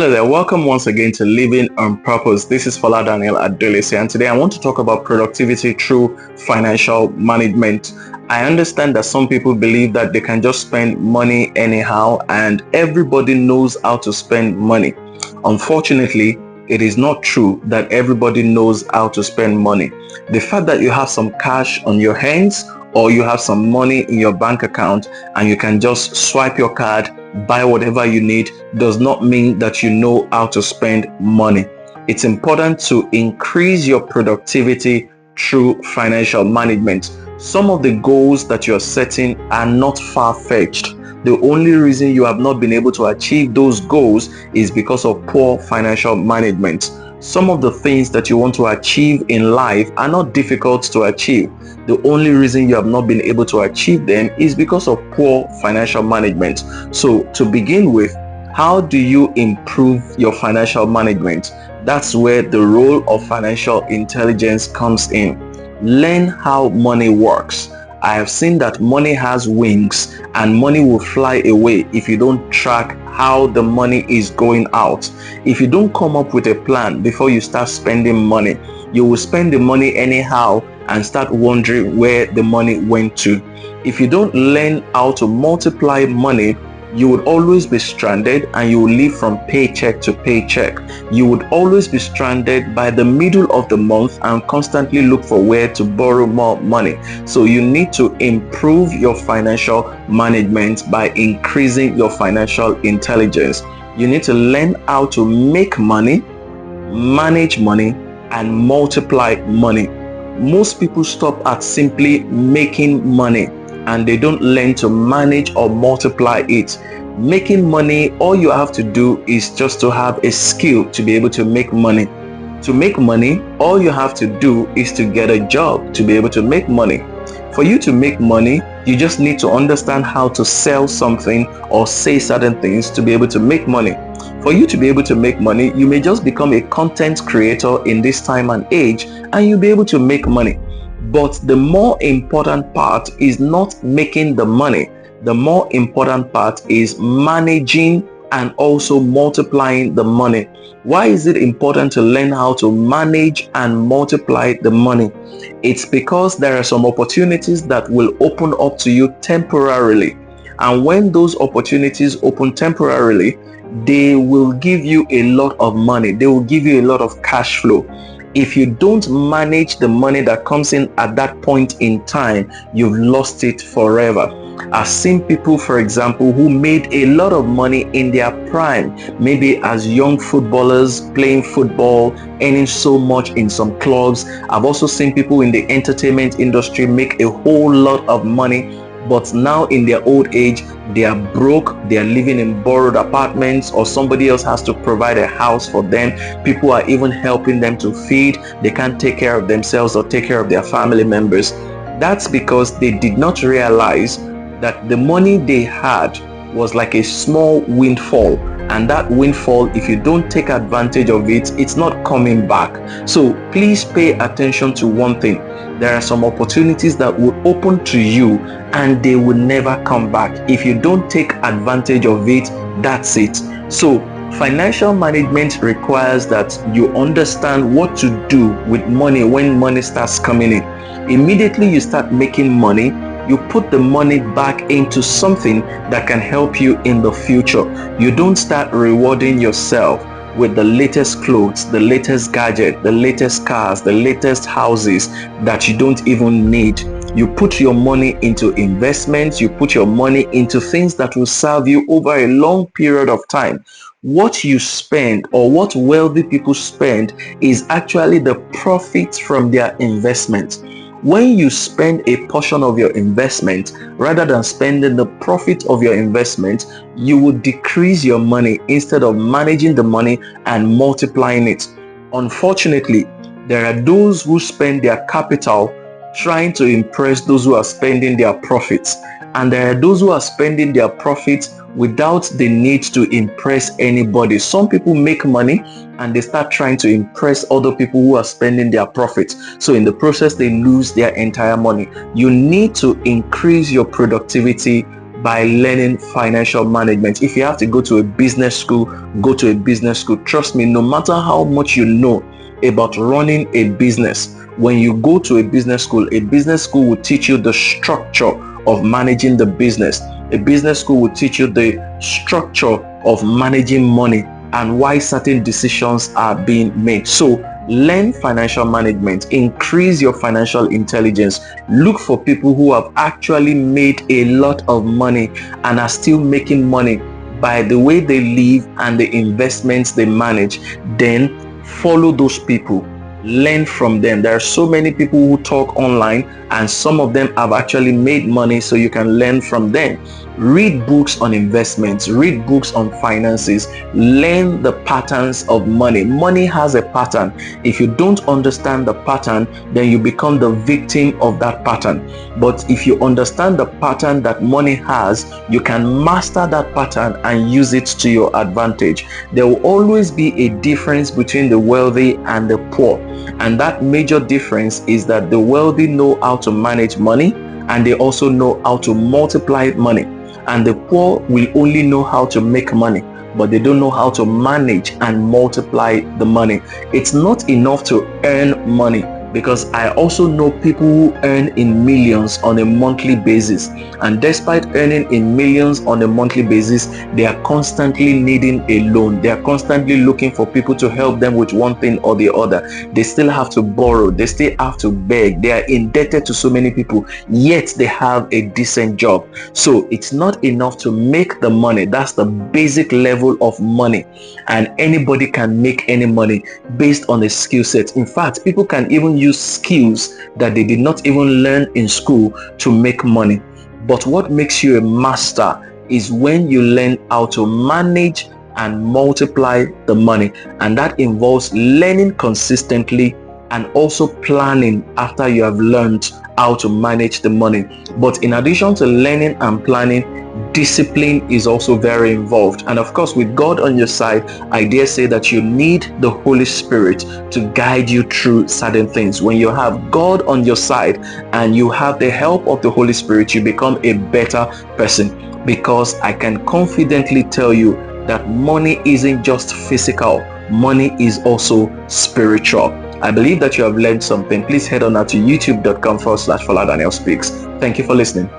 Hello there, welcome once again to Living on Purpose. This is Fola Daniel Adolese, and today I want to talk about productivity through financial management. I understand that some people believe that they can just spend money anyhow and everybody knows how to spend money. Unfortunately, it is not true that everybody knows how to spend money. The fact that you have some cash on your hands or you have some money in your bank account and you can just swipe your card, buy whatever you need, does not mean that you know how to spend money. It's important to increase your productivity through financial management. Some of the goals that you're setting are not far-fetched. The only reason you have not been able to achieve those goals is because of poor financial management. Some of the things that you want to achieve in life are not difficult to achieve. The only reason you have not been able to achieve them is because of poor financial management. So to begin with, how do you improve your financial management? That's where the role of financial intelligence comes in. Learn how money works. I have seen that money has wings and money will fly away if you don't track how the money is going out. If you don't come up with a plan before you start spending money, you will spend the money anyhow and start wondering where the money went to. If you don't learn how to multiply money, you would always be stranded and you will live from paycheck to paycheck. You would always be stranded by the middle of the month and constantly look for where to borrow more money. So you need to improve your financial management by increasing your financial intelligence. You need to learn how to make money, manage money, and multiply money. Most people stop at simply making money and they don't learn to manage or multiply it. Making money, all you have to do is just to have a skill to be able to make money. To make money, all you have to do is to get a job to be able to make money. For you to make money, you just need to understand how to sell something or say certain things to be able to make money. For you to be able to make money, you may just become a content creator in this time and age and you'll be able to make money. But the more important part is not making the money. The more important part is managing and also multiplying the money. Why is it important to learn how to manage and multiply the money? It's because there are some opportunities that will open up to you temporarily. And when those opportunities open temporarily, they will give you a lot of money. They will give you a lot of cash flow. If you don't manage the money that comes in at that point in time, you've lost it forever. I've seen people, for example, who made a lot of money in their prime, maybe as young footballers playing football, earning so much in some clubs. I've also seen people in the entertainment industry make a whole lot of money, but now in their old age, they are broke, they are living in borrowed apartments, or somebody else has to provide a house for them. People are even helping them to feed. They can't take care of themselves or take care of their family members. That's because they did not realize that the money they had was like a small windfall, and that windfall, if you don't take advantage of it, it's not coming back. So please pay attention to one thing. There are some opportunities that will open to you and they will never come back. If you don't take advantage of it, that's it. So financial management requires that you understand what to do with money when money starts coming in. Immediately you start making money, you put the money back into something that can help you in the future. You don't start rewarding yourself with the latest clothes, the latest gadget, the latest cars, the latest houses that you don't even need. You put your money into investments, you put your money into things that will serve you over a long period of time. What you spend or what wealthy people spend is actually the profits from their investment. When you spend a portion of your investment rather than spending the profit of your investment, you will decrease your money instead of managing the money and multiplying it. Unfortunately, there are those who spend their capital trying to impress those who are spending their profits, and there are those who are spending their profits without the need to impress anybody. Some people make money and they start trying to impress other people who are spending their profits. So in the process, they lose their entire money. You need to increase your productivity by learning financial management. If you have to go to a business school, go to a business school. Trust me, no matter how much you know about running a business, when you go to a business school will teach you the structure of managing the business. A business school will teach you the structure of managing money and why certain decisions are being made. So learn financial management, increase your financial intelligence. Look for people who have actually made a lot of money and are still making money by the way they live and the investments they manage. Then follow those people, learn from them. There are so many people who talk online and some of them have actually made money, so you can learn from them. Read books on investments, read books on finances, learn the patterns of money. Money has a pattern. If you don't understand the pattern, then you become the victim of that pattern. But if you understand the pattern that money has, you can master that pattern and use it to your advantage. There will always be a difference between the wealthy and the poor, and that major difference is that the wealthy know how to manage money and they also know how to multiply money, and the poor will only know how to make money but they don't know how to manage and multiply the money. It's not enough to earn money, because I also know people who earn in millions on a monthly basis, and despite earning in millions on a monthly basis, they are constantly needing a loan. They are constantly looking for people to help them with one thing or the other. They still have to borrow, they still have to beg, they are indebted to so many people, yet they have a decent job. So it's not enough to make the money. That's the basic level of money, and anybody can make any money based on a skill set. In fact, people can even use skills that they did not even learn in school to make money. But what makes you a master is when you learn how to manage and multiply the money, and that involves learning consistently and also planning after you have learned how to manage the money. But in addition to learning and planning, discipline is also very involved. And of course, with God on your side, I dare say that you need the Holy Spirit to guide you through certain things. When you have God on your side and you have the help of the Holy Spirit, you become a better person, because I can confidently tell you that money isn't just physical, money is also spiritual. I believe that you have learned something. Please head on out to youtube.com/Fola Daniel Speaks. Thank you for listening.